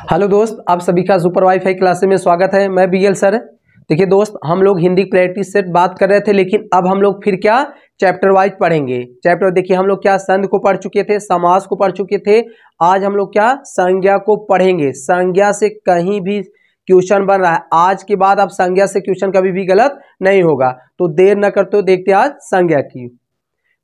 Hello दोस्त, आप सभी का सुपर वाईफाई क्लासेस में स्वागत है। मैं बीएल सर। देखिए दोस्त, हम लोग हिंदी प्रैक्टिस सेट बात कर रहे थे, लेकिन अब हम लोग फिर क्या चैप्टर वाइज पढ़ेंगे। चैप्टर देखिए, हम लोग क्या संधि को पढ़ चुके थे, समास को पढ़ चुके थे। आज हम लोग क्या संज्ञा को पढ़ेंगे। संज्ञा से कहीं भी क्वेश्चन बन रहा है, आज के बाद आप संज्ञा से क्वेश्चन कभी भी गलत नहीं होगा। तो देर न करते हो, देखते हैं आज संज्ञा की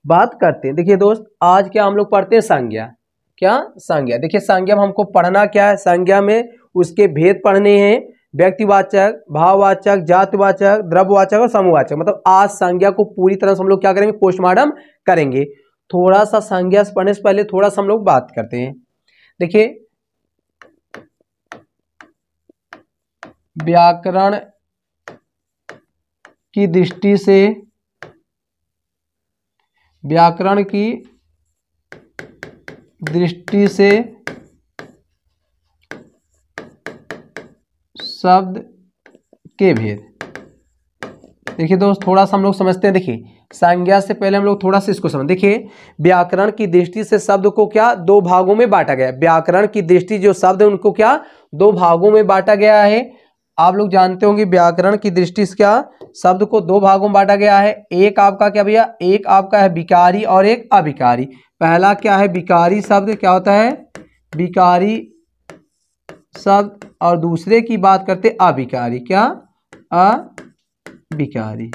बात करते हैं। देखिए दोस्त, आज क्या हम लोग पढ़ते हैं संज्ञा। क्या संज्ञा, देखिए संज्ञा में हमको पढ़ना क्या है। संज्ञा में उसके भेद पढ़ने हैं, व्यक्तिवाचक, भाववाचक, जातिवाचक, द्रव्यवाचक और समूहवाचक। मतलब आज संज्ञा को पूरी तरह से हम लोग क्या करेंगे, पोस्टमार्टम करेंगे। थोड़ा सा संज्ञा से पढ़ने से पहले थोड़ा सा हम लोग बात करते हैं। देखिए व्याकरण की दृष्टि से, व्याकरण की दृष्टि से शब्द के भेद। देखिए दोस्त, थोड़ा सा हम लोग समझते हैं। देखिए संज्ञा से पहले हम लोग थोड़ा सा इसको समझ। देखिए व्याकरण की दृष्टि से शब्द को क्या दो भागों में बांटा गया है। व्याकरण की दृष्टि जो शब्द है उनको क्या दो भागों में बांटा गया है। आप लोग जानते होंगे व्याकरण की दृष्टि से क्या शब्द को दो भागों में बांटा गया है। एक आपका क्या भैया, एक आपका है विकारी और एक अविकारी। पहला क्या है विकारी शब्द, क्या होता है विकारी शब्द, और दूसरे की बात करते अविकारी, क्या अविकारी।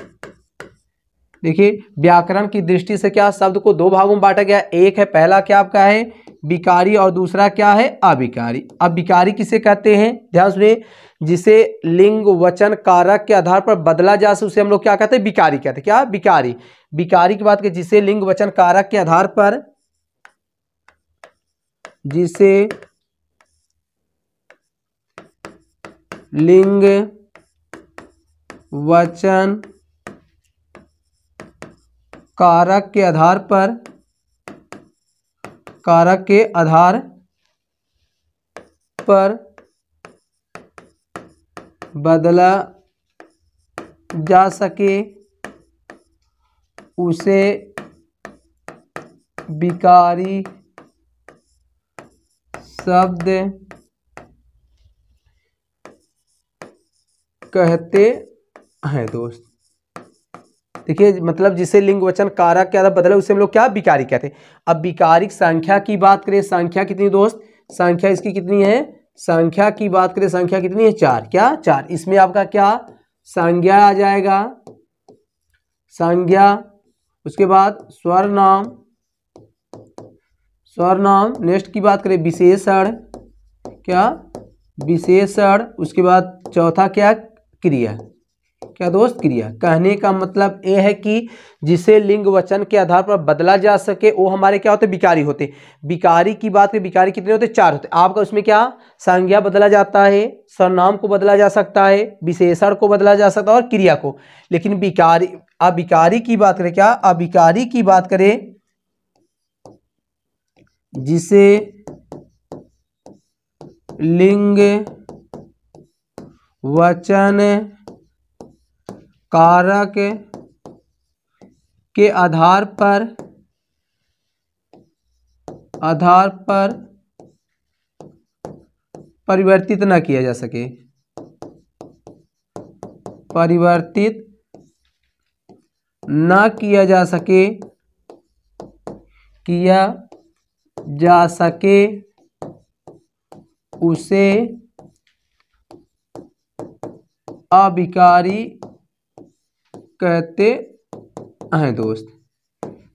देखिए व्याकरण की दृष्टि से क्या शब्द को दो भागों में बांटा गया। एक है पहला क्या आपका है विकारी और दूसरा क्या है अविकारी। अब विकारी किसे कहते हैं, ध्यान सुनिए। जिसे लिंग वचन कारक के आधार पर बदला जा सके उसे हम लोग क्या कहते हैं, विकारी कहते हैं। क्या विकारी। विकारी की बात करें जिसे लिंग वचन कारक के आधार पर, जिसे लिंग वचन कारक के आधार पर, कारक के आधार पर बदला जा सके उसे विकारी शब्द कहते हैं दोस्त। देखिए मतलब जिसे लिंग वचन कारक के आधार बदला उसे हम लोग क्या विकारी कहते हैं। अब विकारिक संख्या की बात करें, संख्या कितनी दोस्त, संख्या इसकी कितनी है, संख्या की बात करें संख्या कितनी है चार। क्या चार। इसमें आपका क्या संज्ञा आ जाएगा, संज्ञा। उसके बाद स्वरनाम, स्वरनाम। नेक्स्ट की बात करें विशेषण, क्या विशेषण। उसके बाद चौथा क्या क्रिया, क्या दोस्त क्रिया। कहने का मतलब यह है कि जिसे लिंग वचन के आधार पर बदला जा सके वो हमारे क्या होते विकारी होते। विकारी की बात है, विकारी कितने होते चार होते। आपका उसमें क्या संज्ञा बदला जाता है, सर्वनाम को बदला जा सकता है, विशेषण को बदला जा सकता है और क्रिया को। लेकिन विकारी, अविकारी की बात करें, क्या अविकारी की बात करें जिसे लिंग वचन कारक के आधार पर परिवर्तित न किया जा सके, परिवर्तित न किया जा सके, किया जा सके उसे अविकारी कहते हैं दोस्त।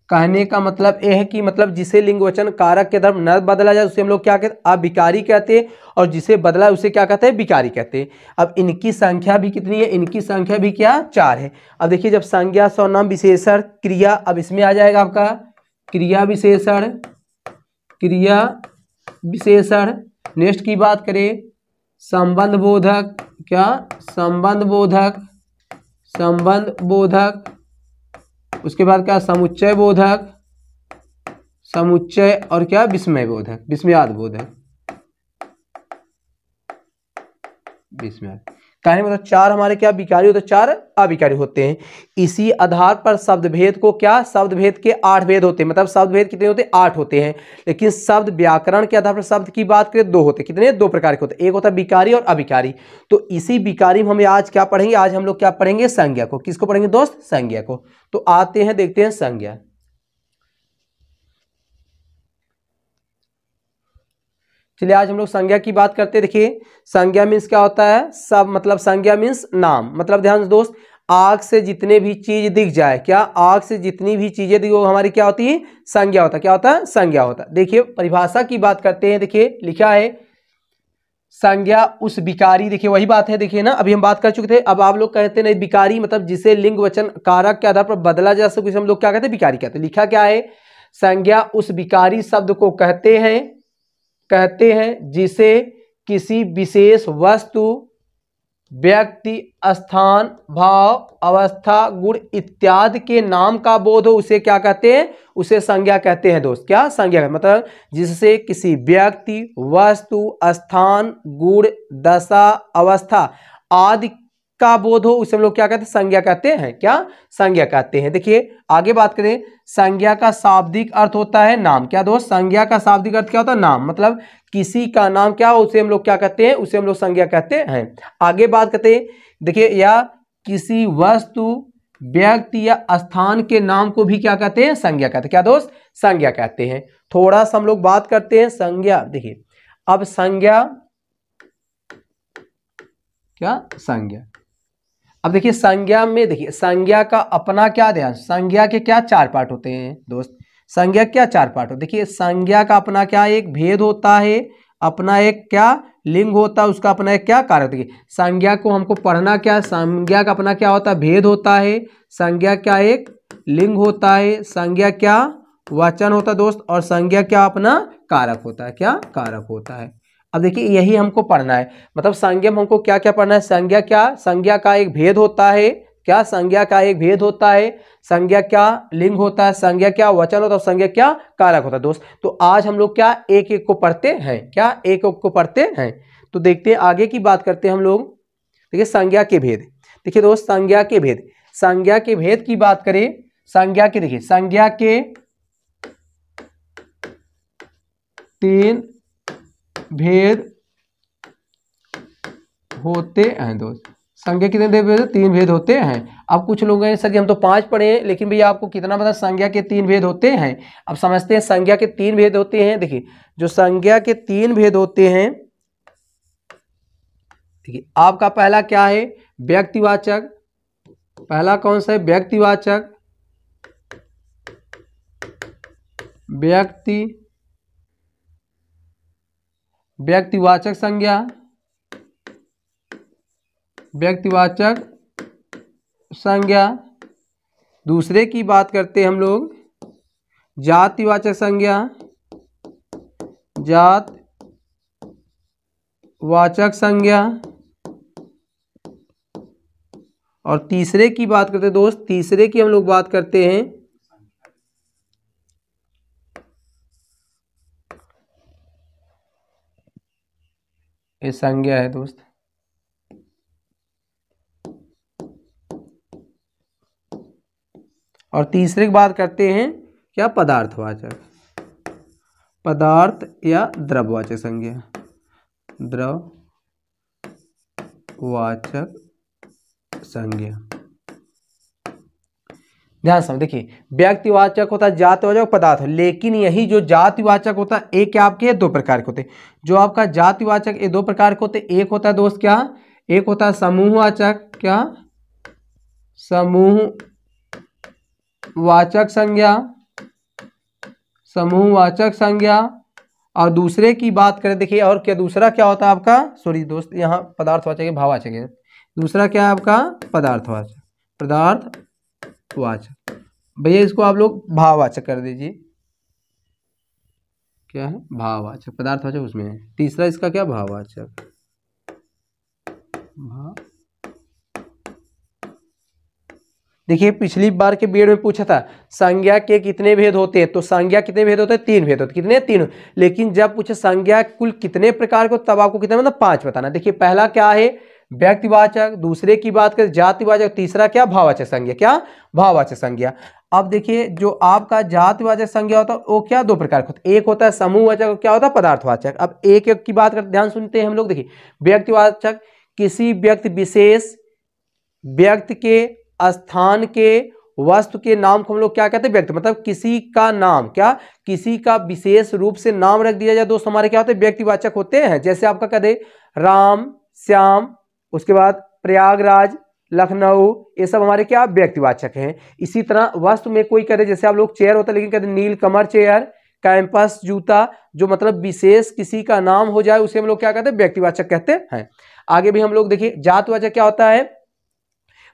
कहने का मतलब यह है कि मतलब जिसे लिंग वचन कारक के धर्म न बदला जाए उसे हम लोग क्या कहते हैं अविकारी कहते हैं, और जिसे बदला उसे क्या कहते हैं विकारी कहते हैं। अब इनकी संख्या भी कितनी है, इनकी संख्या भी क्या चार है। अब देखिए जब संज्ञा सर्वनाम विशेषण क्रिया, अब इसमें आ जाएगा आपका क्रिया विशेषण, क्रिया विशेषण। नेक्स्ट की बात करें संबंध बोधक, क्या संबंध बोधक, संबंध बोधक। उसके बाद क्या समुच्चय बोधक, समुच्चय, और क्या विस्मय बोधक, विस्मयाद बोधक, विस्मयाद। कहने मतलब चार हमारे क्या विकारी होते हैं, चार अविकारी होते हैं। इसी आधार पर शब्द भेद को क्या, शब्द भेद के 8 भेद होते हैं, मतलब शब्द भेद कितने होते हैं, 8 होते हैं। लेकिन शब्द व्याकरण के आधार पर शब्द की बात करें 2 होते हैं। कितने, 2 प्रकार के होते हैं, एक होता है विकारी और अविकारी। तो इसी विकारी में हमें आज क्या पढ़ेंगे, आज हम लोग क्या पढ़ेंगे, संज्ञा को। किसको पढ़ेंगे दोस्त, संज्ञा को। तो आते हैं, देखते हैं संज्ञा। चलिए आज हम लोग संज्ञा की बात करते हैं। देखिए संज्ञा मीन्स क्या होता है, सब मतलब संज्ञा मीन्स नाम, मतलब ध्यान से दोस्त, आग से जितने भी चीज दिख जाए, क्या, आग से जितनी भी चीजें दिख, वो हमारी क्या होती है, संज्ञा होता है। क्या होता है, संज्ञा होता है। देखिए परिभाषा की बात करते हैं। देखिए लिखा है संज्ञा उस विकारी, देखिए वही बात है, देखिए ना अभी हम बात कर चुके थे। अब आप लोग कहते हैं नहीं विकारी मतलब जिसे लिंग वचन कारक के आधार पर बदला जा सके, हम लोग क्या कहते हैं, विकारी कहते हैं। लिखा क्या है, संज्ञा उस विकारी शब्द को कहते हैं जिसे किसी विशेष वस्तु, व्यक्ति, स्थान, भाव, अवस्था, गुण इत्यादि के नाम का बोध हो, उसे क्या कहते हैं, उसे संज्ञा कहते हैं दोस्त। क्या, संज्ञा मतलब जिससे किसी व्यक्ति, वस्तु, स्थान, गुण, दशा, अवस्था आदि का बोध हो, उसे हम लोग क्या कहते हैं, संज्ञा कहते हैं। क्या, संज्ञा कहते हैं। देखिए आगे बात करें, संज्ञा का शाब्दिक अर्थ होता है नाम। क्या दोस्त, संज्ञा का शाब्दिक अर्थ क्या होता है, नाम, मतलब किसी का नाम क्या हो, उसे हम लोग क्या कहते हैं, उसे हम लोग संज्ञा कहते हैं। आगे बात करते हैं, देखिए या किसी वस्तु, व्यक्ति या स्थान के नाम को भी क्या कहते हैं, संज्ञा कहते हैं। क्या दोस्त, संज्ञा कहते हैं। थोड़ा सा हम लोग बात करते हैं संज्ञा। देखिए अब संज्ञा, क्या, संज्ञा, अब देखिए संज्ञा में, देखिए संज्ञा का अपना क्या ध्यान, संज्ञा के क्या 4 पार्ट होते हैं दोस्त, संज्ञा क्या 4 पार्ट हो। देखिए संज्ञा का अपना क्या एक भेद होता है, अपना एक क्या लिंग होता है, उसका अपना एक क्या कारक। देखिए संज्ञा को हमको पढ़ना क्या, संज्ञा का अपना क्या होता है, भेद होता है, संज्ञा क्या एक लिंग होता है, संज्ञा क्या वचन होता है दोस्त, और संज्ञा क्या अपना कारक होता है। क्या, कारक होता है। अब देखिए यही हमको पढ़ना है, मतलब संज्ञा में हमको क्या क्या पढ़ना है, संज्ञा क्या, संज्ञा का एक भेद होता है, क्या, संज्ञा का एक भेद होता है, संज्ञा क्या लिंग होता है, संज्ञा क्या वचन होता है, संज्ञा क्या कारक होता है दोस्त। तो आज हम लोग क्या एक एक को पढ़ते हैं, क्या एक एक को पढ़ते हैं। तो देखते हैं आगे की बात करते हैं हम लोग। देखिए संज्ञा के भेद, देखिए दोस्त संज्ञा के भेद, संज्ञा के भेद की बात करें, संज्ञा के, देखिए संज्ञा के 3 भेद होते हैं दोस्त। संज्ञा कितने भेद, 3 भेद होते हैं। अब कुछ लोग हैं सर कि हम तो 5 पढ़े हैं, लेकिन भैया आपको कितना पता संज्ञा के 3 भेद होते हैं। अब समझते हैं संज्ञा के 3 भेद होते हैं। देखिए जो संज्ञा के 3 भेद होते हैं, देखिए आपका पहला क्या है, व्यक्तिवाचक, पहला कौन सा है, व्यक्तिवाचक, व्यक्तिवाचक संज्ञा, व्यक्तिवाचक संज्ञा। दूसरे की बात करते हैं हम लोग, जातिवाचक संज्ञा, जातवाचक संज्ञा। और तीसरे की बात करते हैं दोस्त, तीसरे की हम लोग बात करते हैं ये संज्ञा है दोस्त। और तीसरे की बात करते हैं क्या, पदार्थवाचक, पदार्थ या द्रव्यवाचक संज्ञा, द्रव्यवाचक संज्ञा। ध्यान समझ, देखिए व्यक्तिवाचक होता है, जातिवाचक, पदार्थ, लेकिन यही जो जातिवाचक होता है एक क्या आपके 2 प्रकार के होते हैं। जो आपका जातिवाचक ये 2 प्रकार के होते हैं, एक होता है दोस्त क्या, एक होता है समूहवाचक, क्या, समूहवाचक संज्ञा, समूहवाचक संज्ञा। और दूसरे की बात करें, देखिए और क्या दूसरा क्या होता है आपका, सॉरी दोस्त यहाँ पदार्थवाचक है, भाववाचक है, दूसरा क्या है आपका पदार्थवाचक, पदार्थवाचक। भैया इसको आप लोग भाववाचक कर दीजिए, क्या है भाववाचक, पदार्थवाचक उसमें है, तीसरा इसका क्या भाववाचक, भाव। देखिए पिछली बार के बीएड में पूछा था संज्ञा के कितने भेद होते हैं, तो संज्ञा कितने भेद होते हैं, 3 भेद होते हैं। कितने, 3। लेकिन जब पूछे संज्ञा कुल कितने प्रकार को, तब आपको कितने मतलब 5 बताना। देखिए पहला क्या है, व्यक्तिवाचक, दूसरे की बात करें जातिवाचक, तीसरा क्या भाववाचक संज्ञा, क्या भाववाचक संज्ञा। अब देखिए जो आपका जातिवाचक संज्ञा होता है वो क्या दो प्रकार का होता है, एक होता है समूहवाचक और क्या होता है पदार्थवाचक। अब एक एक की बात करते ध्यान सुनते हैं हम लोग। देखिए व्यक्तिवाचक किसी व्यक्ति विशेष, व्यक्ति के, स्थान के, वस्तु के नाम को हम लोग क्या कहते हैं व्यक्ति, मतलब किसी का नाम, क्या किसी का विशेष रूप से नाम रख दिया जाए दोस्त हमारे क्या होते हैं व्यक्तिवाचक होते हैं। जैसे आपका कह दे राम, श्याम, उसके बाद प्रयागराज, लखनऊ, ये सब हमारे क्या व्यक्तिवाचक हैं। इसी तरह वस्तु में कोई करे, जैसे आप लोग चेयर होता है लेकिन कहते नीलकमल चेयर, कैंपस जूता, जो मतलब विशेष किसी का नाम हो जाए उसे हम लोग क्या कहते हैं व्यक्तिवाचक कहते हैं। आगे भी हम लोग देखिए जातवाचक क्या होता है,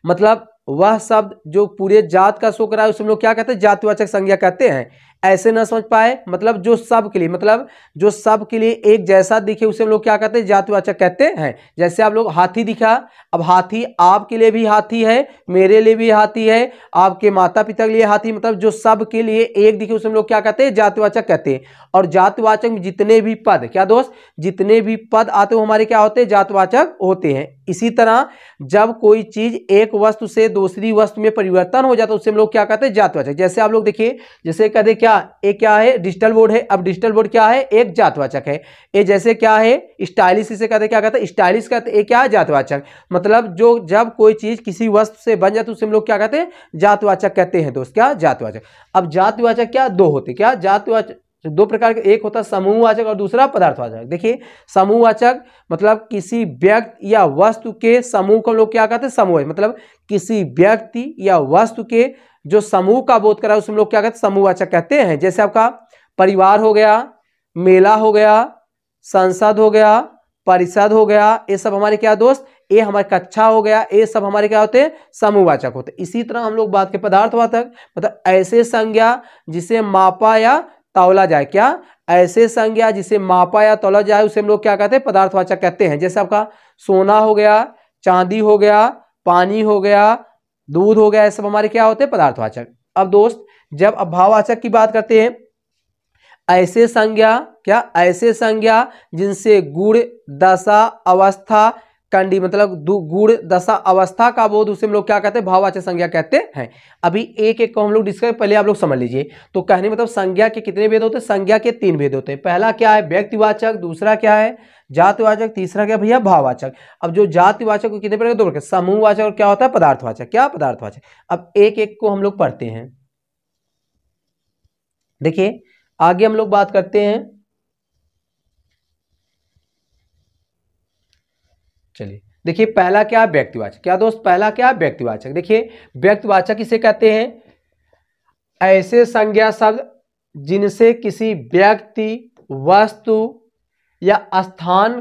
मतलब वह शब्द जो पूरे जात का शो करा है उसे हम लोग क्या कहते हैं जातिवाचक संज्ञा कहते हैं। ऐसे ना समझ पाए, मतलब जो सब के लिए, मतलब जो सब के लिए एक जैसा दिखे उसे हम लोग क्या कहते हैं जातिवाचक कहते हैं। जैसे आप लोग हाथी दिखा, अब हाथी आपके लिए भी हाथी है, मेरे लिए भी हाथी है, आपके माता पिता के लिए हाथी, मतलब जो सब के लिए एक दिखे उसे हम लोग क्या कहते हैं जातिवाचक कहते हैं। और जातिवाचक में जितने भी पद, क्या दोस्त, जितने भी पद आते हो हमारे क्या होते हैं जातिवाचक होते हैं। इसी तरह जब कोई चीज एक वस्तु से दूसरी वस्तु में परिवर्तन हो जाता है उसे हम लोग क्या कहते हैं जातिवाचक। जैसे आप लोग देखिए, जैसे कहते क्या एक क्या है डिजिटल बोर्ड है, अब डिजिटल बोर्ड क्या है एक जातवाचक है। ये जैसे क्या है स्टाइलिश, इसे कहते क्या कहते हैं स्टाइलिश कहते हैं, ये क्या है जातवाचक। मतलब जो जब कोई चीज किसी वस्तु से बन जाती है उसे हम लोग क्या कहते हैं जातवाचक कहते हैं दोस्त, क्या जातवाचक। अब जातिवाचक क्या दो होते, क्या जातिवाचक दो प्रकार के, एक होता है समूहवाचक और दूसरा पदार्थवाचक। देखिए समूहवाचक मतलब किसी व्यक्ति या वस्तु के समूह को हम लोग क्या कहते हैं समूह, मतलब किसी व्यक्ति या वस्तु के जो समूह का बोध करा उसे हम लोग क्या कहते हैं समूहवाचक कहते हैं। जैसे आपका परिवार हो गया, मेला हो गया, संसद हो गया, परिषद हो गया, ये सब हमारे क्या दोस्त, ये हमारे कक्षा हो गया, ये सब हमारे क्या होते हैं समूहवाचक होते हैं। इसी तरह हम लोग बात के पदार्थवाचक, मतलब ऐसे संज्ञा जिसे मापा या तौला जाए, क्या ऐसे संज्ञा जिसे मापा या तौला जाए उसे हम लोग क्या कहते हैं पदार्थवाचक कहते हैं। जैसे आपका सोना हो गया, चांदी हो गया, पानी हो गया, दूध हो गया, ये सब हमारे क्या होते हैं पदार्थवाचक। अब दोस्त जब भाववाचक की बात करते हैं, ऐसे संज्ञा, क्या ऐसे संज्ञा जिनसे गुण, दशा, अवस्था, कंडी, मतलब गुण, दशा, अवस्था का बोध उसे हम लोग क्या कहते हैं भाववाचक संज्ञा कहते हैं। अभी एक एक को हम लोग डिस्कस, पहले आप लोग समझ लीजिए। तो कहने मतलब संज्ञा के कितने भेद होते हैं, संज्ञा के तीन भेद होते हैं। पहला क्या है व्यक्तिवाचक, दूसरा क्या है जातिवाचक, तीसरा क्या भैया भाववाचक। अब जो जातिवाचक को कितने प्रकार, दो प्रकार, समूहवाचक और क्या होता है पदार्थवाचक, क्या पदार्थवाचक। अब एक एक को हम लोग पढ़ते हैं। देखिए आगे हम लोग बात करते हैं, चलिए देखिए पहला क्या है व्यक्तिवाचक, क्या दोस्त पहला क्या है व्यक्तिवाचक। देखिए व्यक्तिवाचक इसे कहते हैं ऐसे संज्ञा शब्द जिनसे किसी व्यक्ति, वस्तु या स्थान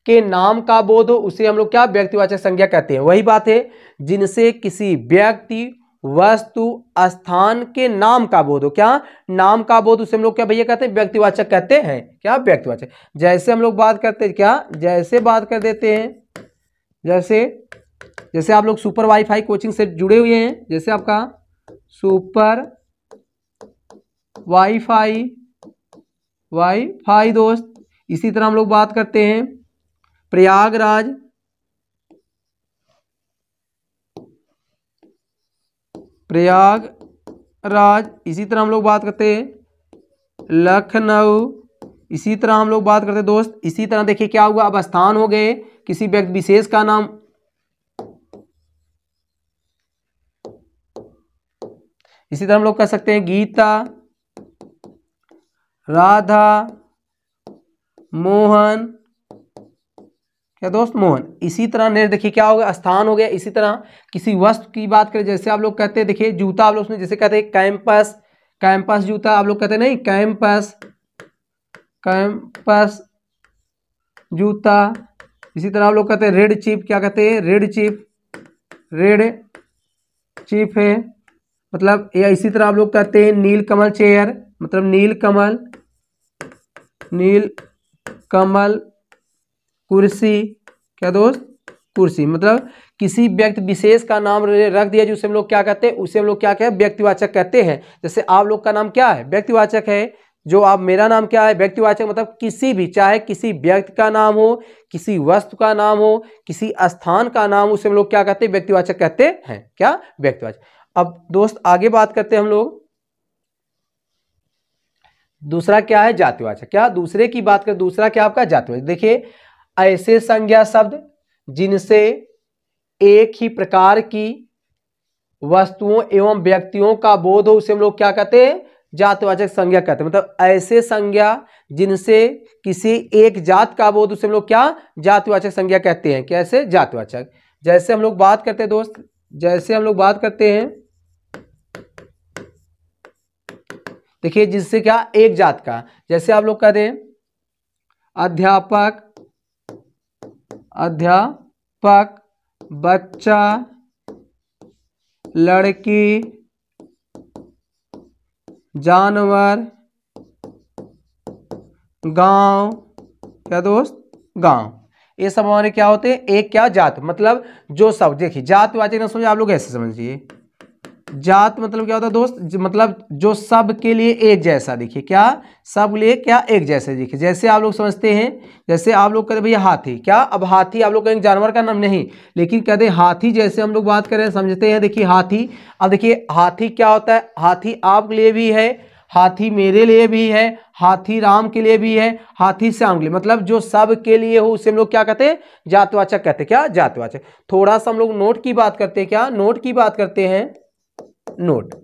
के नाम का बोध हो उसे हम लोग क्या व्यक्तिवाचक संज्ञा कहते हैं। वही बात है जिनसे किसी व्यक्ति, वस्तु, स्थान के नाम का बोध हो, क्या नाम का बोध उसे हम लोग क्या भैया कहते हैं व्यक्तिवाचक कहते हैं, क्या व्यक्तिवाचक। जैसे हम लोग बात करते हैं, क्या जैसे बात कर देते हैं, जैसे आप लोग सुपर वाईफाई कोचिंग से जुड़े हुए हैं, जैसे आपका सुपर वाईफाई दोस्त। इसी तरह हम लोग बात करते हैं प्रयागराज, इसी तरह हम लोग बात करते हैं लखनऊ, इसी तरह हम लोग बात करते हैं दोस्त। इसी तरह देखिए क्या हुआ, अब स्थान हो गए किसी व्यक्ति विशेष का नाम, इसी तरह हम लोग कह सकते हैं गीता, राधा, मोहन, क्या दोस्त मोहन। इसी तरह नेक्स्ट देखिए क्या हो गया स्थान हो गया। इसी तरह किसी वस्तु की बात करें, जैसे आप लोग कहते हैं देखिए जूता, आप लोग उसमें जैसे कहते हैं कैंपस जूता, आप लोग कहते हैं नहीं कैंपस जूता। इसी तरह आप लोग कहते हैं रेड चीफ, क्या कहते हैं रेड चीफ है, मतलब या इसी तरह आप लोग कहते हैं नीलकमल चेयर, मतलब नीलकमल कुर्सी, क्या दोस्त कुर्सी। मतलब किसी व्यक्ति विशेष का नाम रख दिया जिसे हम लोग क्या कहते हैं, उसे हम लोग क्या कहते हैं व्यक्तिवाचक कहते हैं। जैसे आप लोग का नाम क्या है व्यक्तिवाचक है, जो आप मेरा नाम क्या है, व्यक्तिवाचक मतलब किसी भी, चाहे किसी व्यक्ति का नाम हो, किसी वस्तु का नाम हो, किसी स्थान का नाम, उसे हम लोग क्या कहते हैं, व्यक्तिवाचक कहते हैं। क्या, व्यक्तिवाचक। अब दोस्त आगे बात करते हैं हम लोग। दूसरा क्या है, जातिवाचक। क्या, दूसरे की बात करें, दूसरा क्या आपका जातिवाचक। देखिए, ऐसे संज्ञा शब्द जिनसे एक ही प्रकार की वस्तुओं एवं व्यक्तियों का बोध हो, उसे हम लोग क्या कहते हैं, जातवाचक संज्ञा कहते हैं। मतलब ऐसे संज्ञा जिनसे किसी एक जात का बोध, उसे हम लोग क्या, जातवाचक संज्ञा कहते हैं। कैसे, जातवाचक। जैसे हम लोग बात करते हैं दोस्त, जैसे हम लोग बात करते हैं, देखिए जिससे क्या, एक जात का, जैसे आप लोग कहते हैं अध्यापक, अध्यापक, बच्चा, लड़की, जानवर, गांव। क्या दोस्त, गांव। ये सब हमारे क्या होते हैं, एक क्या, जात। मतलब जो सब, देखिए जातवाचक ना समझे आप लोग ऐसे समझिए, जात मतलब क्या होता है दोस्त, मतलब जो सब के लिए एक जैसा दिखे। क्या, सब लिए क्या, एक जैसे दिखे। जैसे आप लोग समझते हैं, जैसे आप लोग कहते भैया हाथी। क्या, अब हाथी आप लोग कहेंगे जानवर का नाम नहीं, लेकिन कहते हैं हाथी। जैसे हम लोग बात करें, समझते हैं, देखिए हाथी। अब देखिए हाथी क्या होता है, हाथी आपके लिए भी है, हाथी मेरे लिए भी है, हाथी राम के लिए भी है, हाथी श्याम के लिए, मतलब जो सब के लिए हो उसे हम लोग क्या कहते हैं, जातवाचक कहते हैं। क्या, जातवाचक। थोड़ा सा हम लोग नोट की बात करते हैं। क्या, नोट की बात करते हैं, नोट।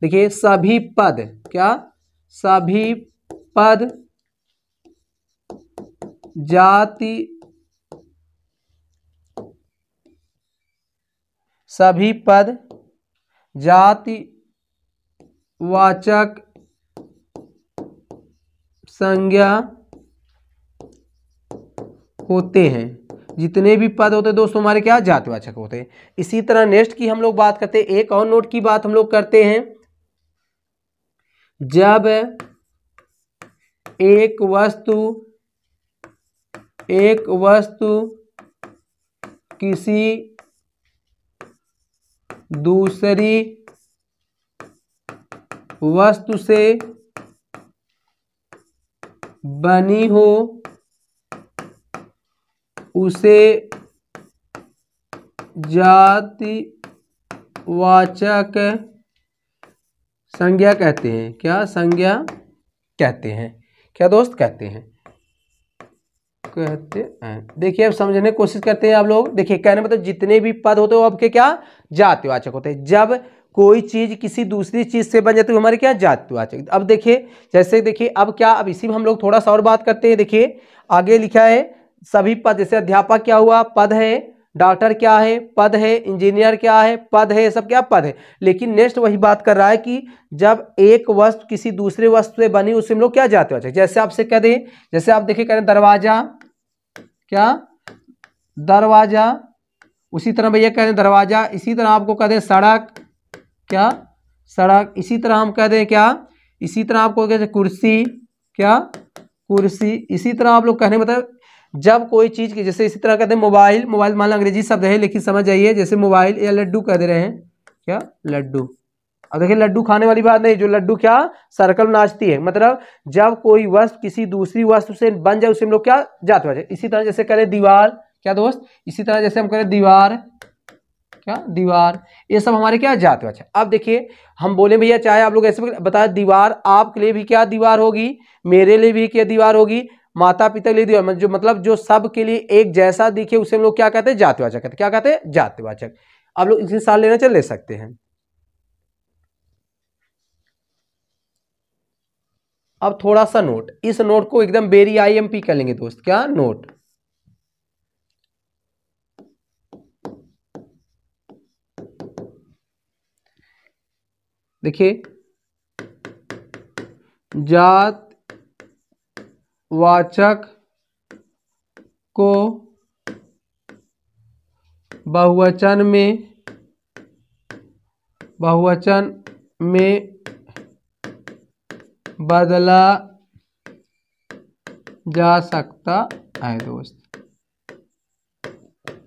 देखिए सभी पद, क्या, सभी पद जाति, सभी पद जाति वाचक संज्ञा होते हैं। जितने भी पद होते हैं दोस्तों हमारे क्या, जातिवाचक होते हैं। इसी तरह नेक्स्ट की हम लोग बात करते हैं, एक और नोट की बात हम लोग करते हैं। जब एक वस्तु किसी दूसरी वस्तु से बनी हो, उसे जातिवाचक संज्ञा कहते हैं। क्या, संज्ञा कहते हैं। क्या दोस्त, कहते हैं, कहते हैं। देखिए अब समझने की कोशिश करते हैं आप लोग। देखिए कहने मतलब जितने भी पद होते हैं वो आपके क्या, जातिवाचक होते हैं। जब कोई चीज किसी दूसरी चीज से बन जाती है हमारे क्या, जातिवाचक। अब देखिए, जैसे देखिए अब क्या, अब इसी में हम लोग थोड़ा सा और बात करते हैं। देखिए आगे लिखा है सभी पद, जैसे अध्यापक क्या हुआ, पद है, डॉक्टर क्या है, पद है, इंजीनियर क्या है, पद है, सब क्या, पद है। लेकिन नेक्स्ट वही बात कर रहा है कि जब एक वस्तु किसी दूसरे वस्तु से बनी, उससे हम लोग क्या, जातिवाचक। जैसे आपसे कह दें, जैसे आप देखिए कह रहे दरवाजा, क्या, दरवाजा। उसी तरह भैया कह दें दरवाजा। इसी तरह आपको कह दें सड़क, क्या, सड़क। इसी तरह हम कह दें क्या, इसी तरह आपको कहते हैं कुर्सी, क्या, कुर्सी। इसी तरह आप लोग कहने मतलब जब कोई चीज की, जैसे इसी तरह कहते हैं मोबाइल, मोबाइल मान लो अंग्रेजी शब्द है लेकिन समझ जाइए, जैसे मोबाइल या लड्डू कह दे रहे हैं। क्या, लड्डू। अब देखिए लड्डू खाने वाली बात नहीं, जो लड्डू क्या, सर्कल नाचती है। मतलब जब कोई वस्तु किसी दूसरी वस्तु से बन जाए उसे हम लोग क्या, जातिवाचक। इसी तरह जैसे करें दीवार, क्या दोस्त, इसी तरह जैसे हम करें दीवार, क्या, दीवार। ये सब हमारे क्या, जातिवाचक। अब देखिए हम बोले भैया, चाहे आप लोग ऐसे बताए, दीवार आपके लिए भी क्या दीवार होगी, मेरे लिए भी क्या दीवार होगी, माता पिता के लिए दीवार, जो मतलब जो सब के लिए एक जैसा दिखे उसे हम लोग क्या कहते हैं, जातिवाचक कहते हैं। क्या कहते हैं, जातिवाचक। आप लोग इसी साल लेना चल ले सकते हैं। अब थोड़ा सा नोट, इस नोट को एकदम वेरी आईएमपी कर लेंगे दोस्त। क्या, नोट। देखिए जातवाचक को बहुवचन में बदला जा सकता है दोस्त।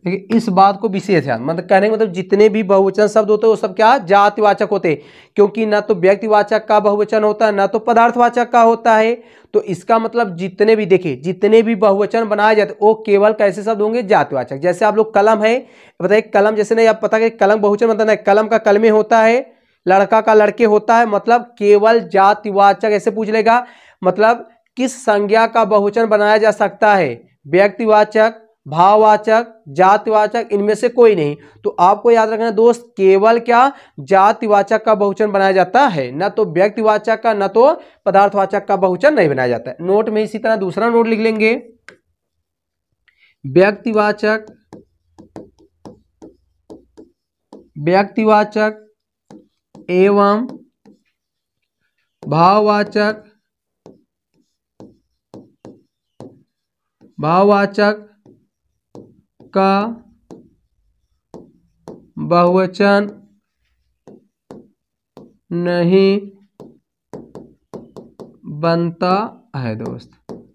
देखिए इस बात को विशेष ध्यान, मतलब कहने का मतलब जितने भी बहुवचन शब्द होते हैं वो सब क्या जातिवाचक होते हैं, क्योंकि ना तो व्यक्तिवाचक का बहुवचन होता है ना तो पदार्थवाचक का होता है। तो इसका मतलब जितने भी देखिए जितने भी बहुवचन बनाए जाते वो केवल कैसे शब्द होंगे जातिवाचक। जैसे आप लोग कलम है, बताइए कलम, जैसे नहीं आप पता कि कलम बहुवचन मतलब नहीं, कलम का कलमे होता है, लड़का का लड़के होता है, मतलब केवल जातिवाचक। ऐसे पूछ लेगा मतलब किस संज्ञा का बहुवचन बनाया जा सकता है, व्यक्तिवाचक, भाववाचक, जातिवाचक, इनमें से कोई नहीं। तो आपको याद रखना दोस्त, केवल क्या जातिवाचक का बहुवचन बनाया जाता है, न तो व्यक्तिवाचक का न तो पदार्थवाचक का बहुवचन नहीं बनाया जाता है। नोट में इसी तरह दूसरा नोट लिख लेंगे, व्यक्तिवाचक, व्यक्तिवाचक एवं भाववाचक, भाववाचक का बहुवचन नहीं बनता है दोस्त।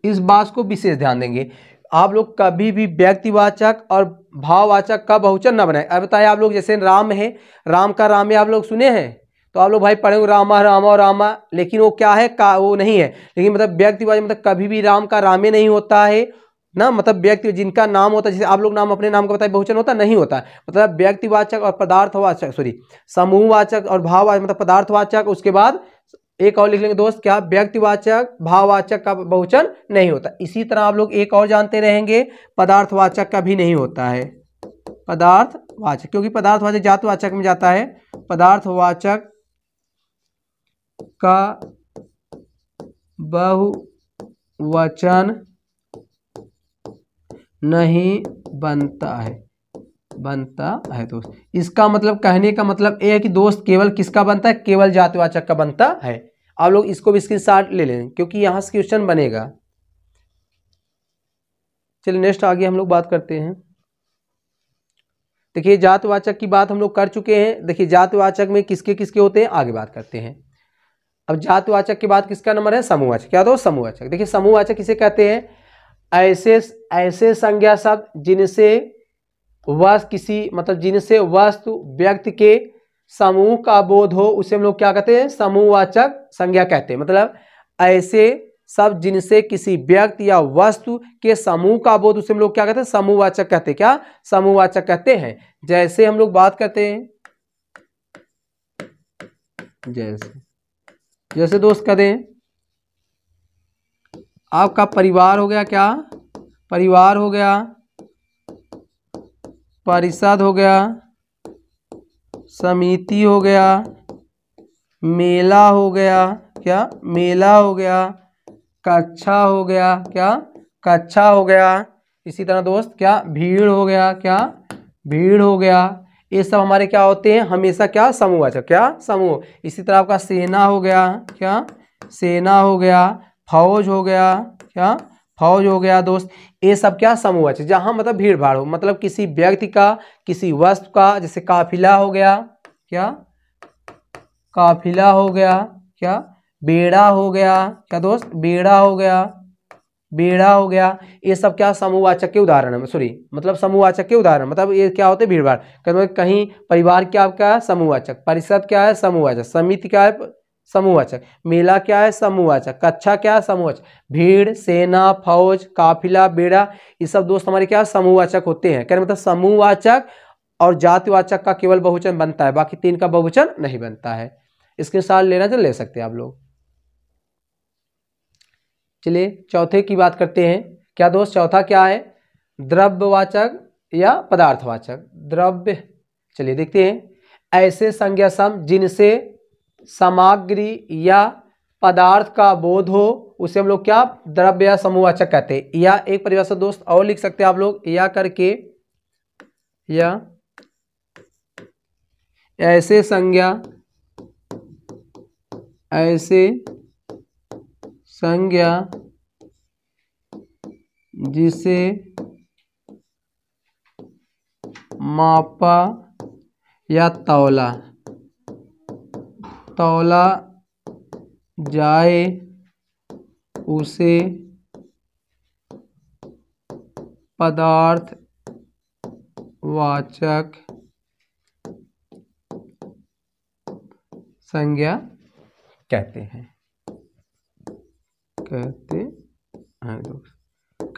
इस बात को विशेष ध्यान देंगे, आप लोग कभी भी व्यक्तिवाचक और भाववाचक का बहुवचन न बनाए। अब बताइए आप लोग, जैसे राम है, राम का रामे आप लोग सुने हैं, तो आप लोग भाई पढ़ेंगे रामा रामा और रामा, लेकिन वो क्या है का वो नहीं है, लेकिन मतलब व्यक्तिवाचक मतलब कभी भी राम का रामे नहीं होता है ना, मतलब व्यक्ति जिनका नाम होता है, जैसे आप लोग नाम अपने नाम का बताए बहुवचन होता नहीं होता है, मतलब व्यक्तिवाचक और पदार्थवाचक सॉरी समूहवाचक और भाववाचक मतलब पदार्थवाचक। उसके बाद एक और लिख लेंगे दोस्त, क्या व्यक्तिवाचक भाववाचक का बहुवचन नहीं होता। इसी तरह आप लोग एक और जानते रहेंगे, पदार्थवाचक का भी नहीं होता है, पदार्थवाचक, क्योंकि पदार्थवाचक जातवाचक में जाता है, पदार्थवाचक का बहुवचन नहीं बनता है दोस्त। इसका मतलब कहने का मतलब ये है कि दोस्त केवल किसका बनता है, केवल जातिवाचक का बनता है। आप लोग इसको भी स्क्रीनशॉट ले लें क्योंकि यहां से क्वेश्चन बनेगा। चलिए नेक्स्ट आगे हम लोग बात करते हैं। देखिए जातिवाचक की बात हम लोग कर चुके हैं। देखिए जातिवाचक में किसके किसके होते हैं आगे बात करते हैं। अब जातिवाचक के बाद किसका नंबर है, समूहवाचक। क्या दोस्त, समूहवाचक। देखिए समूहवाचक किसे कहते हैं, ऐसे संज्ञा शब्द जिनसे वस्तु किसी मतलब जिनसे वस्तु व्यक्ति के समूह का बोध हो, उसे हम लोग क्या कहते हैं, समूहवाचक संज्ञा कहते हैं। मतलब ऐसे शब्द जिनसे किसी व्यक्ति या वस्तु के समूह का बोध, उसे हम लोग क्या कहते हैं, समूहवाचक कहते हैं। क्या, समूहवाचक कहते हैं। जैसे हम लोग बात करते हैं, जैसे दोस्त कहते हैं आपका परिवार हो गया, क्या परिवार हो गया, परिषद हो गया, समिति हो गया, मेला हो गया, क्या मेला हो गया, कक्षा हो गया, क्या कक्षा हो गया। इसी तरह दोस्त क्या भीड़ हो गया, क्या भीड़ हो गया। ये सब हमारे क्या होते हैं, हमेशा क्या समूहवाचक, क्या समूह। इसी तरह आपका सेना हो गया, क्या सेना हो गया, फौज हो गया, क्या फौज हो गया दोस्त। ये सब क्या समूहवाचक, जहां मतलब भीड़ भाड़ हो, मतलब किसी व्यक्ति का किसी वस्तु का, जैसे काफिला हो गया, क्या काफिला हो गया, क्या बेड़ा हो गया, क्या दोस्त बेड़ा हो गया, बेड़ा हो गया। ये सब क्या समूहवाचक के उदाहरण है, सॉरी मतलब समूहवाचक के उदाहरण, मतलब ये क्या होते हैं भीड़ भाड़। कहीं परिवार क्या है समूहवाचक, परिषद क्या है समूहवाचक, समिति क्या है समूहवाचक, मेला क्या है समूहवाचक, कक्षा क्या है समूहवाचक, भीड़, सेना, फौज, काफिला, बेड़ा, ये सब दोस्त हमारे क्या समूहवाचक होते हैं। कहने मतलब समूहवाचक और जातिवाचक का केवल बहुवचन बनता है, बाकी तीन का बहुवचन नहीं बनता है। इसके साथ लेना तो ले सकते हैं आप लोग। चलिए चौथे की बात करते हैं। क्या दोस्त चौथा क्या है, द्रव्यवाचक या पदार्थवाचक, द्रव्य। चलिए देखते हैं, ऐसे संज्ञा शब्द जिनसे सामग्री या पदार्थ का बोध हो, उसे हम लोग क्या द्रव्य या समूहवाचक कहते हैं। या एक परिभाषा दोस्त और लिख सकते हैं आप लोग, या करके, या ऐसे संज्ञा, ऐसे संज्ञा जिसे मापा या तौला जाए उसे पदार्थ वाचक संज्ञा कहते हैं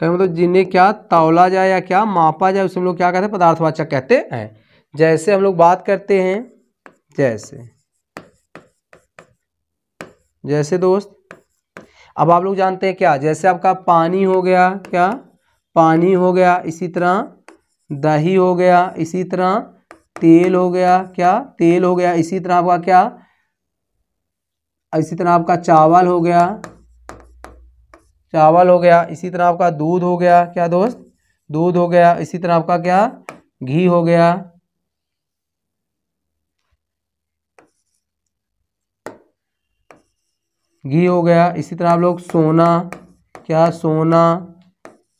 मतलब जिन्हें क्या तौला जाए या क्या मापा जाए उसे हम लोग क्या कहते हैं, पदार्थवाचक कहते हैं। जैसे हम लोग बात करते हैं, जैसे दोस्त अब आप लोग जानते हैं क्या, जैसे आपका पानी हो गया, क्या पानी हो गया, इसी तरह दही हो गया, इसी तरह तेल हो गया, क्या तेल हो गया, इसी तरह आपका क्या, इसी तरह आपका चावल हो गया, इसी तरह आपका दूध हो गया, क्या दोस्त दूध हो गया, इसी तरह आपका क्या घी हो गया, इसी तरह आप लोग सोना, क्या सोना,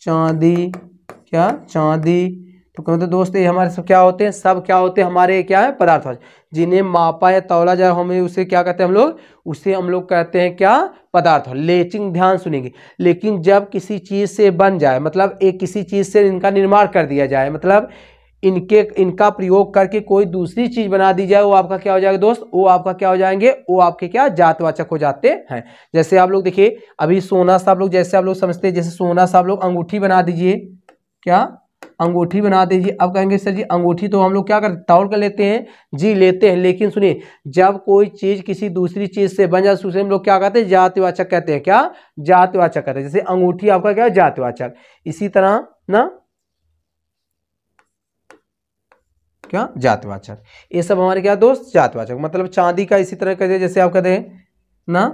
चांदी, क्या चांदी। तो कहते दोस्त ये हमारे सब क्या होते हैं, सब क्या होते हैं हमारे, क्या है पदार्थ, जिन्हें मापा या तौला जाए हमें उसे क्या कहते हैं हम लोग, उसे हम लोग कहते हैं क्या पदार्थ। लेकिन ध्यान सुनेंगे, लेकिन जब किसी चीज से बन जाए, मतलब एक किसी चीज से इनका निर्माण कर दिया जाए, मतलब इनका प्रयोग करके कोई दूसरी चीज बना दी जाए, वो आपका क्या हो जाएगा दोस्त, वो आपका क्या हो जाएंगे, वो आपके क्या जातवाचक हो जाते हैं। जैसे आप लोग देखिए अभी सोना सा आप लोग, जैसे आप लोग समझते हैं, जैसे सोना सा आप लोग अंगूठी बना दीजिए, क्या अंगूठी बना दीजिए। अब कहेंगे सर जी अंगूठी तो हम लोग क्या करते तौल कर लेते हैं, जी लेते हैं, लेकिन सुनिए जब कोई चीज किसी दूसरी चीज से बन जाए उसे हम लोग क्या कहते हैं, जातिवाचक कहते हैं, क्या जातिवाचक कहते हैं। जैसे अंगूठी आपका क्या जातिवाचक, इसी तरह ना क्या जातिवाचक, ये सब हमारे क्या दोस्त जातिवाचक। मतलब चांदी का इसी तरह कहते हैं, जैसे आप कहते हैं ना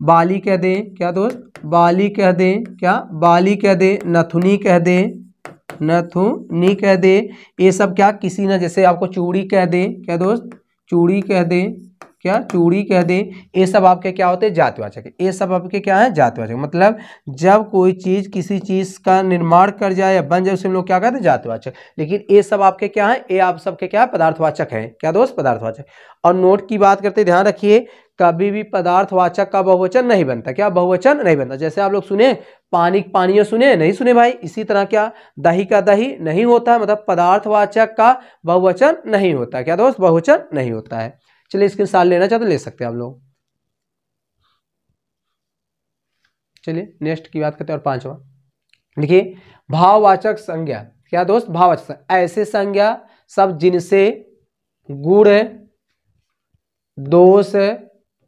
बाली कह दें, क्या दोस्त बाली कह दें, क्या बाली कह दें, नथुनी कह दें, नथुनी कह दे, ये सब क्या किसी ना, जैसे आपको चूड़ी कह दे, क्या दोस्त चूड़ी कह दे, क्या चूड़ी कह दे, ये सब आपके क्या होते हैं जातिवाचक, ये सब आपके क्या है जातिवाचक। मतलब जब कोई चीज किसी चीज का निर्माण कर जाए या बन जाए उसे हम लोग क्या कहते हैं जातिवाचक। लेकिन ये सब आपके क्या है, ये आप सबके क्या है पदार्थवाचक है, क्या दोस्त पदार्थवाचक। और नोट की बात करते ध्यान रखिए, कभी भी पदार्थवाचक का बहुवचन नहीं बनता, क्या बहुवचन नहीं बनता। जैसे आप लोग सुने पानी पानियों सुने नहीं सुने भाई, इसी तरह क्या दही का दही नहीं होता है, मतलब पदार्थवाचक का बहुवचन नहीं होता, क्या दोस्त बहुवचन नहीं होता है। चलिए इसके साथ लेना चाहते ले सकते हैं आप लोग। चलिए नेक्स्ट की बात करते हैं, और पांचवा देखिए भाववाचक संज्ञा, क्या दोस्त भाववाचक ऐसे संज्ञा सब जिनसे गुण, दोष,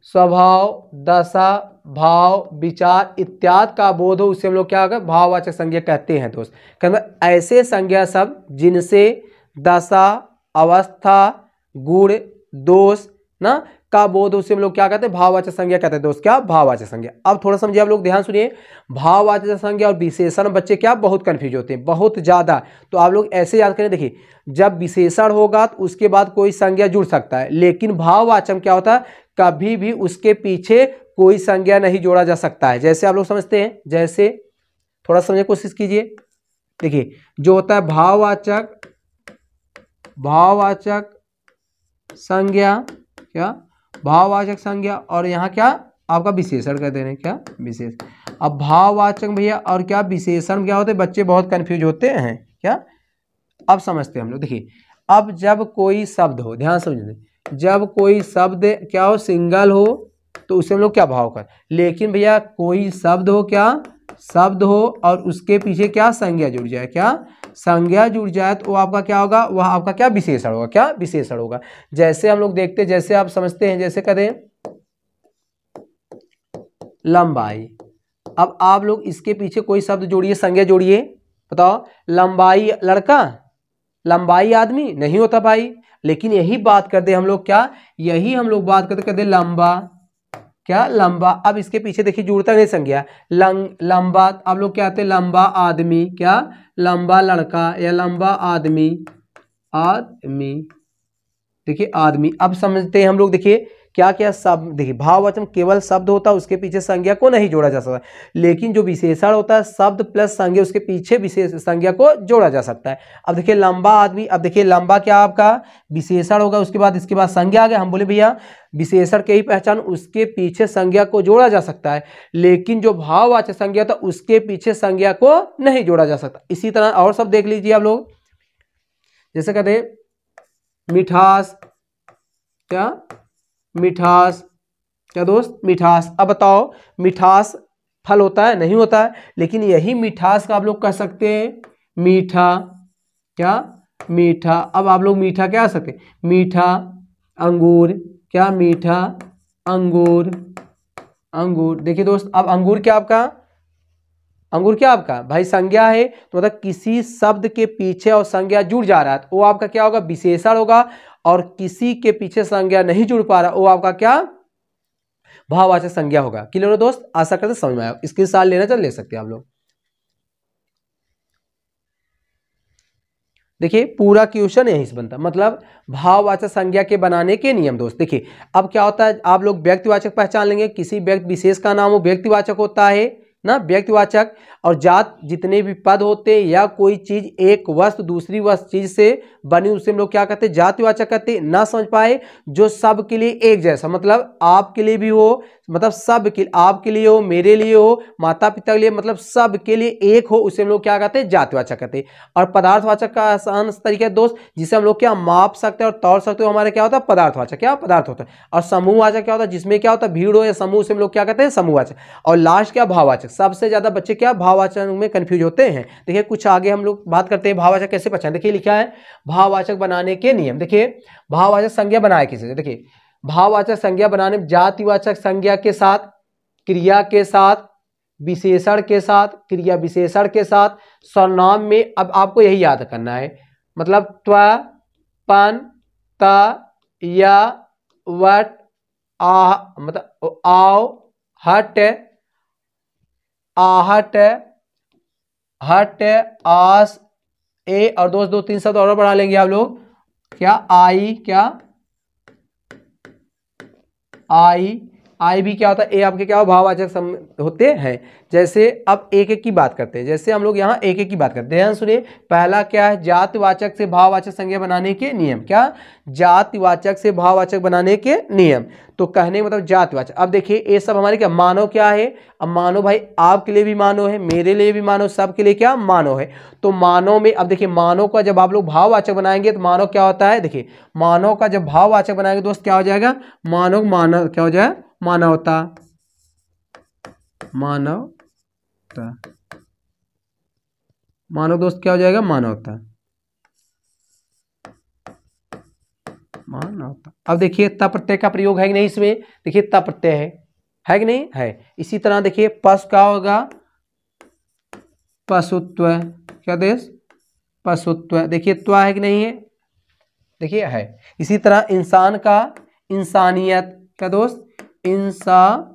स्वभाव, दशा, भाव, विचार इत्यादि का बोध हो उसे हम लोग क्या कहते हैं भाववाचक संज्ञा कहते हैं दोस्त। कहते ऐसे संज्ञा सब जिनसे दशा, अवस्था, गुण, दोष ना का बोध उसे हम लोग क्या कहते हैं भाववाचक संज्ञा कहते हैं दोस्त, क्या भाववाचक संज्ञा। अब थोड़ा समझिए आप लोग, ध्यान सुनिए, भाववाचक संज्ञा और विशेषण बच्चे क्या बहुत कंफ्यूज होते हैं, बहुत ज्यादा। तो आप लोग ऐसे याद करें, देखिए जब विशेषण होगा तो उसके बाद कोई संज्ञा जुड़ सकता है, लेकिन भाववाचक क्या होता है कभी भी उसके पीछे कोई संज्ञा नहीं जोड़ा जा सकता है। जैसे आप लोग समझते हैं, जैसे थोड़ा समझने की कोशिश कीजिए, देखिए जो होता है भाववाचक संज्ञा, क्या भाववाचक संज्ञा, और यहाँ क्या आपका विशेषण कर दे रहे हैं, क्या विशेष। अब भाववाचक भैया और क्या विशेषण क्या होते हैं, बच्चे बहुत कंफ्यूज होते हैं, क्या अब समझते हैं हम लोग। देखिए अब जब कोई शब्द हो, ध्यान समझिए, जब कोई शब्द क्या हो सिंगल हो तो उसे हम लोग क्या भाव कर, लेकिन भैया कोई शब्द हो, क्या शब्द हो और उसके पीछे क्या संज्ञा जुड़ जाए, क्या संज्ञा जुड़ जाए तो वो आपका क्या होगा, वह आपका क्या विशेषण होगा, क्या विशेषण होगा। जैसे हम लोग देखते हैं, जैसे आप समझते हैं, जैसे करें लंबाई। अब आप लोग इसके पीछे कोई शब्द जोड़िए, संज्ञा जोड़िए, बताओ लंबाई लड़का, लंबाई आदमी नहीं होता भाई। लेकिन यही बात करते हम लोग, क्या यही हम लोग बात करते लंबा, क्या लंबा। अब इसके पीछे देखिए जुड़ता नहीं संज्ञा, लंबा आप लोग क्या आते हैं लंबा आदमी, क्या लंबा लड़का या लंबा आदमी, आदमी देखिए आदमी। अब समझते हैं हम लोग, देखिए क्या क्या शब्द, देखिए भाववचन केवल शब्द होता है उसके पीछे संज्ञा को नहीं जोड़ा जा सकता, लेकिन जो विशेषण होता है शब्द प्लस संज्ञा उसके पीछे विशेष संज्ञा को जोड़ा जा सकता है। अब देखिए लंबा आदमी, अब देखिए लंबा क्या आपका विशेषण होगा, उसके बाद इसके बाद संज्ञा आ गया। हम बोले भैया विशेषण के ही पहचान उसके पीछे संज्ञा को जोड़ा जा सकता है, लेकिन जो भाववाचक संज्ञा था उसके पीछे संज्ञा को नहीं जोड़ा जा सकता। इसी तरह और सब देख लीजिए आप लोग, जैसे कहते हैं मिठास, क्या मिठास, क्या दोस्त मिठास। अब बताओ मिठास फल होता है? नहीं होता है, लेकिन यही मिठास का आप लोग कह सकते हैं मीठा, क्या मीठा। अब आप लोग मीठा क्या कह सकते हैं? मीठा अंगूर, क्या मीठा अंगूर, अंगूर। देखिए दोस्त, अब अंगूर क्या आपका, अंगूर क्या आपका भाई संज्ञा है, तो मतलब किसी शब्द के पीछे और संज्ञा जुड़ जा रहा है तो वो आपका क्या होगा? विशेषण होगा। और किसी के पीछे संज्ञा नहीं जुड़ पा रहा वो आपका क्या? भाववाचक संज्ञा होगा। क्लियर हो दोस्त? आशा करते समझ में आया। इसके साथ लेना चल ले सकते हैं आप लोग। देखिए पूरा क्वेश्चन यहीं से बनता है, मतलब भाववाचक संज्ञा के बनाने के नियम। दोस्त देखिए अब क्या होता है, आप लोग व्यक्तिवाचक पहचान लेंगे, किसी व्यक्ति विशेष का नाम हो व्यक्तिवाचक होता है ना, व्यक्तिवाचक। और जात जितने भी पद होते हैं या कोई चीज एक वस्तु दूसरी वस्तु चीज से बनी उसे हम लोग क्या कहते हैं? जातिवाचक कहते हैं। ना समझ पाए, जो सब के लिए एक जैसा, मतलब आपके लिए भी हो, मतलब सब के, आपके लिए हो, मेरे लिए हो, माता पिता के लिए, मतलब सब के लिए एक हो, उसे हम लोग क्या कहते हैं? जातिवाचक कहते हैं। और पदार्थवाचक का आसान तरीका है दोस्त, जिसे हम लोग क्या माप सकते हैं और तौल सकते हो, हमारे क्या होता है? पदार्थवाचक, क्या पदार्थ होता है। और समूहवाचक क्या होता है? जिसमें क्या होता है? भीड़ हो या समूह, से हम लोग क्या कहते हैं? समूहवाचक। और लास्ट क्या? भाववाचक। सबसे ज्यादा बच्चे क्या भाववाचक में कंफ्यूज होते हैं। देखिए कुछ आगे हम लोग बात करते हैं भाववाचक कैसे पहचान। देखिए लिखा है भाववाचक बनाने के नियम। देखिए भाववाचक संज्ञा बनाए किसे? देखिए भाववाचक संज्ञा बनाने में जातिवाचक संज्ञा के साथ, क्रिया के साथ, विशेषण के साथ, क्रिया विशेषण के साथ, सर्वनाम में। अब आपको यही याद करना है, मतलब त्व, पन, त, या, वट, आ, मतलब आओ, हट, आहट, हट, आस, ए। और दोस्त दो तीन शब्द और बढ़ा लेंगे आप लोग, क्या आई, क्या आई, आई भी क्या होता है? ए आपके क्या हो? भाववाचक होते हैं। जैसे अब एक एक की बात करते हैं, जैसे हम लोग यहाँ एक एक की बात करते हैं। ध्यान सुनिए, पहला क्या है? जातिवाचक से भाववाचक संज्ञा बनाने के नियम। क्या? जातिवाचक से भाववाचक बनाने के नियम। तो कहने मतलब जातिवाचक। अब देखिए ये सब हमारे क्या मानव क्या है? अब मानव भाई आपके लिए भी मानव है, मेरे लिए भी मानव, सबके लिए क्या मानव है। तो मानव में अब देखिए मानव का जब आप लोग भाववाचक बनाएंगे तो मानव क्या होता है? देखिए मानव का जब भाववाचक बनाएंगे दोस्त क्या हो जाएगा? मानव, मानव क्या हो जाए? मानवता, मानवता, मानव दोस्त क्या हो जाएगा? मानवता, मानवता। अब देखिए त प्रत्यय का प्रयोग है कि नहीं इसमें? देखिए त प्रत्यय है कि नहीं है। इसी तरह देखिए पशु क्या होगा? पशुत्व, क्या देश? पशुत्व। देखिए त्व है कि नहीं है? देखिए है। इसी तरह इंसान का इंसानियत, क्या दोस्त? इंसानियत,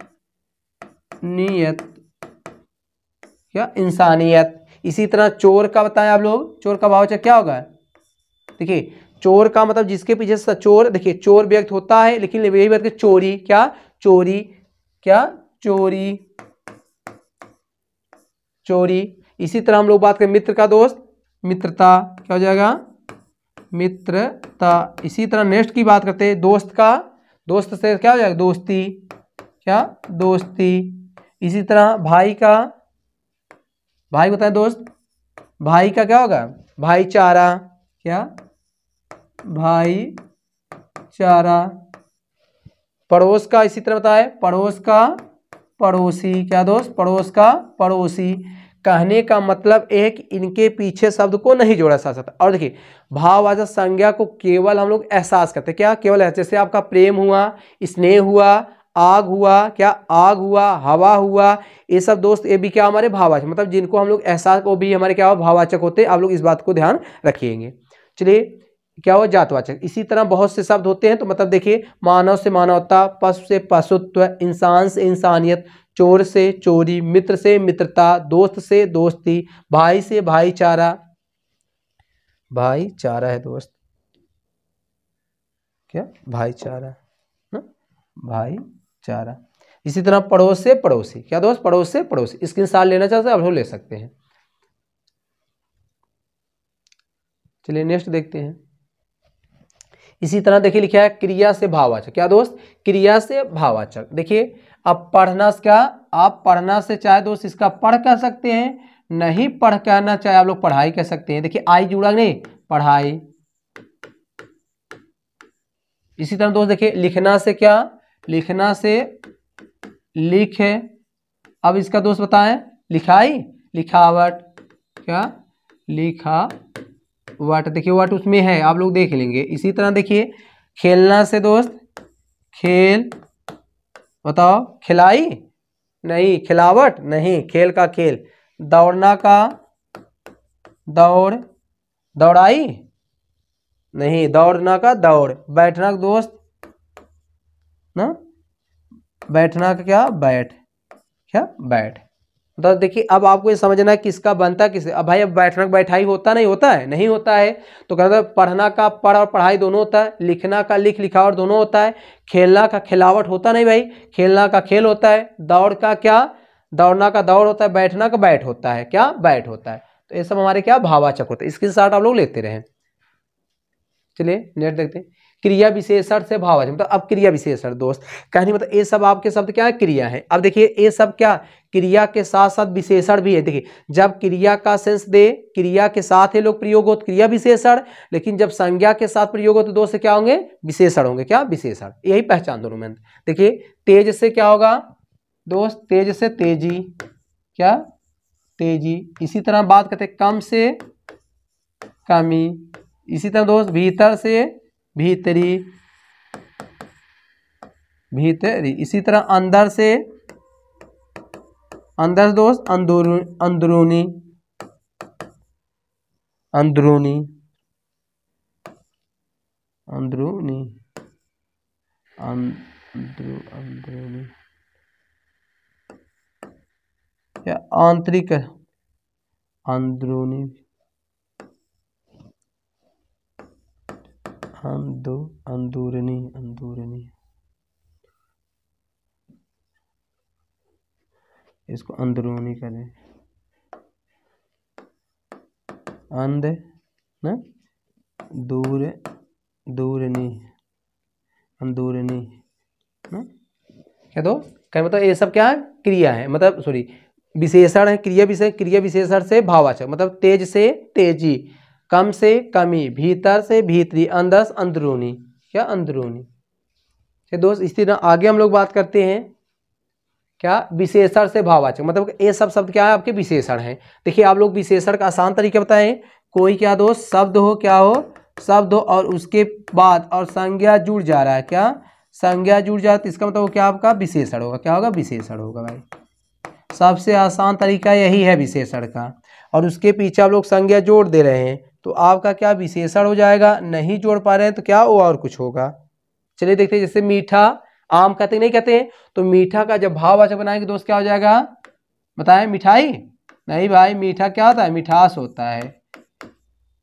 क्या इंसानियत। इसी तरह चोर का बताएं आप लोग, चोर का भाववाचक क्या होगा? देखिए चोर का मतलब जिसके पीछे चोर, देखिए चोर व्यक्त होता है लेकिन यही बात चोरी, क्या चोरी, क्या चोरी, चोरी। इसी तरह हम लोग बात करें मित्र का दोस्त, मित्रता, क्या हो जाएगा? मित्रता। इसी तरह नेक्स्ट की बात करते हैं दोस्त का, दोस्त से क्या हो जाएगा? दोस्ती, क्या दोस्ती। इसी तरह भाई का, भाई बताएं दोस्त, भाई का क्या होगा? भाईचारा, क्या भाईचारा। पड़ोस का इसी तरह बताए, पड़ोस का पड़ोसी, क्या दोस्त? पड़ोस का पड़ोसी। कहने का मतलब एक इनके पीछे शब्द को नहीं जोड़ा जा सकता। और देखिए भाववाचक संज्ञा को केवल हम लोग एहसास करते हैं, क्या केवल, जैसे आपका प्रेम हुआ, स्नेह हुआ, आग हुआ, क्या आग हुआ, हवा हुआ, ये सब दोस्त ये भी क्या हमारे भाववाचक, मतलब जिनको हम लोग एहसास, वो भी हमारे क्या भाववाचक होते हैं। आप लोग इस बात को ध्यान रखिएंगे। चलिए क्या हुआ? जातवाचक। इसी तरह बहुत से शब्द होते हैं, तो मतलब देखिए मानव से मानवता, पशु से पशुत्व, इंसान से इंसानियत, चोर से चोरी, मित्र से मित्रता, दोस्त से दोस्ती, भाई से भाईचारा, भाईचारा है दोस्त, क्या भाईचारा ना, भाईचारा। इसी तरह पड़ोस से पड़ोसी, क्या दोस्त? पड़ोस से पड़ोसी। इसके साथ लेना चाहते हैं आप लोग ले सकते हैं। चलिए नेक्स्ट देखते हैं। इसी तरह देखिए लिखा है क्रिया से भाववाचक, क्या दोस्त? क्रिया से भाववाचक। देखिए अब पढ़ना क्या, आप पढ़ना से चाहे दोस्त इसका पढ़ कह सकते हैं, नहीं पढ़ कहना चाहे आप लोग पढ़ाई कह सकते हैं। देखिए आई जुड़ा नहीं, पढ़ाई, इसी तरह दोस्त देखिए लिखना से क्या, लिखना से लिख है। अब इसका दोस्त बताएं लिखाई, लिखावट, क्या लिखावट, देखिए वट उसमें है, आप लोग देख लेंगे। इसी तरह देखिए खेलना से दोस्त खेल, बताओ खिलाई, नहीं खिलावट, नहीं खेल का खेल। दौड़ना का दौड़, दौड़ाई, नहीं दौड़ना का दौड़। बैठना का दोस्त ना, बैठना का क्या बैठ, क्या बैठ। तो देखिए अब आपको ये समझना है किसका बनता है किससे। अब भाई अब बैठना का बैठाई होता नहीं होता है, नहीं होता है। तो कहते हैं पढ़ना का पढ़ और पढ़ाई दोनों होता है, लिखना का लिख लिखावट दोनों होता है, खेलना का खिलावट होता नहीं भाई, खेलना का खेल होता है, दौड़ का क्या, दौड़ना का दौड़ होता है, बैठना का बैठ होता है, क्या बैठ होता है। तो ये सब हमारे क्या भाववाचक होते हैं। इसके साथ आप लोग लेते रहें। चलिए नेक्स्ट देखते हैं, क्रिया विशेषण से भाववाचक। मतलब अब क्रिया विशेषण दोस्त कहने मतलब ये सब आपके शब्द क्या है, क्रिया है। अब देखिए ये सब क्या क्रिया के साथ साथ विशेषण भी है। देखिए जब क्रिया का सेंस दे, क्रिया के साथ ये लोग प्रयोग हो तो क्रिया विशेषण, लेकिन जब संज्ञा के साथ प्रयोग हो तो दोस्त क्या होंगे, विशेषण होंगे, क्या विशेषण। यही पहचान दोनों में। देखिए तेज से क्या होगा दोस्त, तेज से तेजी, क्या तेजी। इसी तरह बात करते कम से कमी। इसी तरह दोस्त भीतर से भीतरी, भीतरी। इसी तरह अंदर से अंदर दोस्त अंदरूनी, अंदरूनी, अंदरूनी, अंदरूनी, या आंतरिक, अंदरूनी, अंदरूनी, अंदरूनी, इसको अंदरूनी करें, अंध ना, दूर, दूरनी, अंदरूनी ना, क्या दो क्या मतलब ये सब क्या है, क्रिया है, मतलब सॉरी विशेषण है। क्रिया विशेषण, क्रिया विशेषण से भाववाचक, मतलब तेज से तेजी, कम से कमी, भीतर से भीतरी, अंदर से अंदरूनी, क्या अंदरूनी। तो दोस्त इसी तरह आगे हम लोग बात करते हैं क्या विशेषण से भाववाचक, मतलब ये सब शब्द क्या है आपके विशेषण हैं। देखिए आप लोग विशेषण का आसान तरीका बताएं। कोई क्या दोस्त शब्द हो, क्या हो शब्द हो और उसके बाद और संज्ञा जुड़ जा रहा है, क्या संज्ञा जुड़ जा रहा है, तो इसका मतलब क्या आपका विशेषण होगा, क्या होगा विशेषण होगा भाई। सबसे आसान तरीका यही है विशेषण का। और उसके पीछे आप लोग संज्ञा जोड़ दे रहे हैं तो आपका क्या विशेषण हो जाएगा। नहीं जोड़ पा रहे हैं तो क्या वो और कुछ होगा। चलिए देखते हैं, जैसे मीठा आम कहते नहीं कहते हैं, तो मीठा का जब भाववाचक बनाएंगे दोस्त क्या हो जाएगा बताएं, मिठाई नहीं भाई, मीठा क्या होता है मिठास होता है।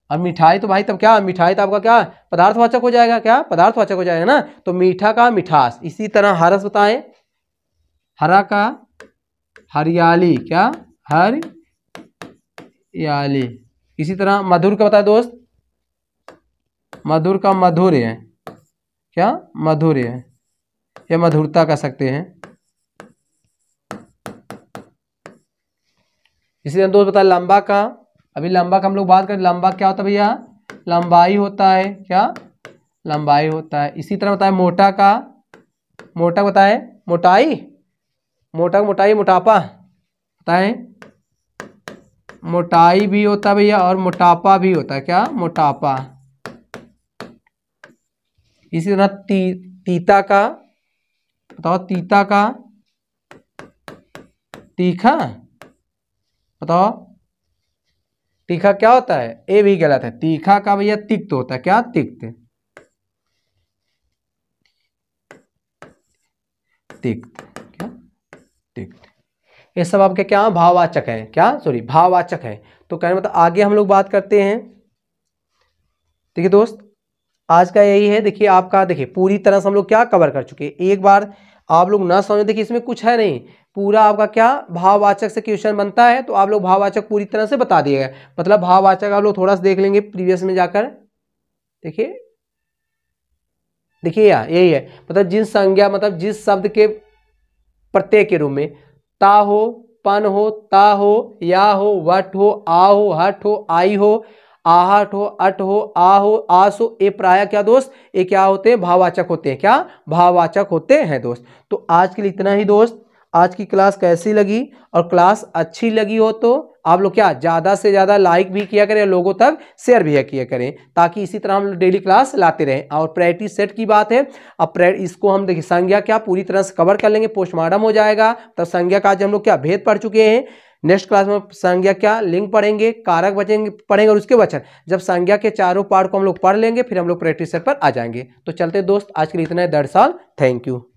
अब मिठाई तो भाई तब क्या, मिठाई तो आपका क्या पदार्थवाचक हो जाएगा, क्या पदार्थवाचक हो जाएगा ना। तो मीठा का मिठास। इसी तरह हरस बताएं, हरा का हरियाली, क्या हरियाली। इसी तरह मधुर का बताए दोस्त, मधुर का मधुर्य, क्या मधुर्य या मधुरता कह सकते हैं। इसी तरह दोस्त बताए लंबा का, अभी लंबा का हम लोग बात करें, लंबा क्या होता है भैया, लंबाई होता है, क्या लंबाई होता है। इसी तरह बताए मोटा का, मोटा बताए मोटाई, मोटा मोटाई मोटापा बताएं, मोटाई भी होता है भैया और मोटापा भी होता है, क्या मोटापा। इसी तरह तीता का बताओ, तीता का तीखा बताओ, तीखा क्या होता है, ये भी गलत है। तीखा का भैया तिक्त होता है, क्या तिक्त, तिक्त, क्या तिक्त। ये सब आपके क्या भाववाचक है, क्या सॉरी भाववाचक है। तो कहने मतलब आगे हम लोग बात करते हैं। देखिए दोस्त आज का यही है। देखिए आपका देखिए पूरी तरह से हम लोग क्या कवर कर चुके हैं। एक बार आप लोग ना समझे, देखिए इसमें कुछ है नहीं, पूरा आपका क्या भाववाचक से क्वेश्चन बनता है, तो आप लोग भाववाचक पूरी तरह से बता दिएगा। मतलब भाववाचक आप लोग थोड़ा सा देख लेंगे प्रीवियस में जाकर। देखिए देखिए यही है, मतलब जिन संज्ञा, मतलब जिस शब्द के प्रत्यय के रूप में ता हो, पन हो, ता हो, या हो, वट हो, आ हो, हट हो, आई हो, आहट हो, अट हो, आ हो, आस हो, ये प्राय क्या दोस्त, ये क्या होते हैं, भाववाचक होते हैं। क्या भाववाचक होते हैं दोस्त। तो आज के लिए इतना ही दोस्त। आज की क्लास कैसी लगी, और क्लास अच्छी लगी हो तो आप लोग क्या ज़्यादा से ज़्यादा लाइक भी किया करें, लोगों तक शेयर भी किया करें, ताकि इसी तरह हम डेली क्लास लाते रहें। और प्रैक्टिस सेट की बात है, अब इसको हम देखिए संज्ञा क्या पूरी तरह से कवर कर लेंगे, पोस्टमार्टम हो जाएगा, तब संज्ञा का आज हम लोग क्या भेद पढ़ चुके हैं। नेक्स्ट क्लास में संज्ञा क्या लिंग पढ़ेंगे, कारक पढ़ेंगे और उसके वचन। जब संज्ञा के चारों पार्ट को हम लोग पढ़ लेंगे, फिर हम लोग प्रैक्टिस सेट पर आ जाएंगे। तो चलते दोस्त, आज के लिए इतना है। That's all, thank you.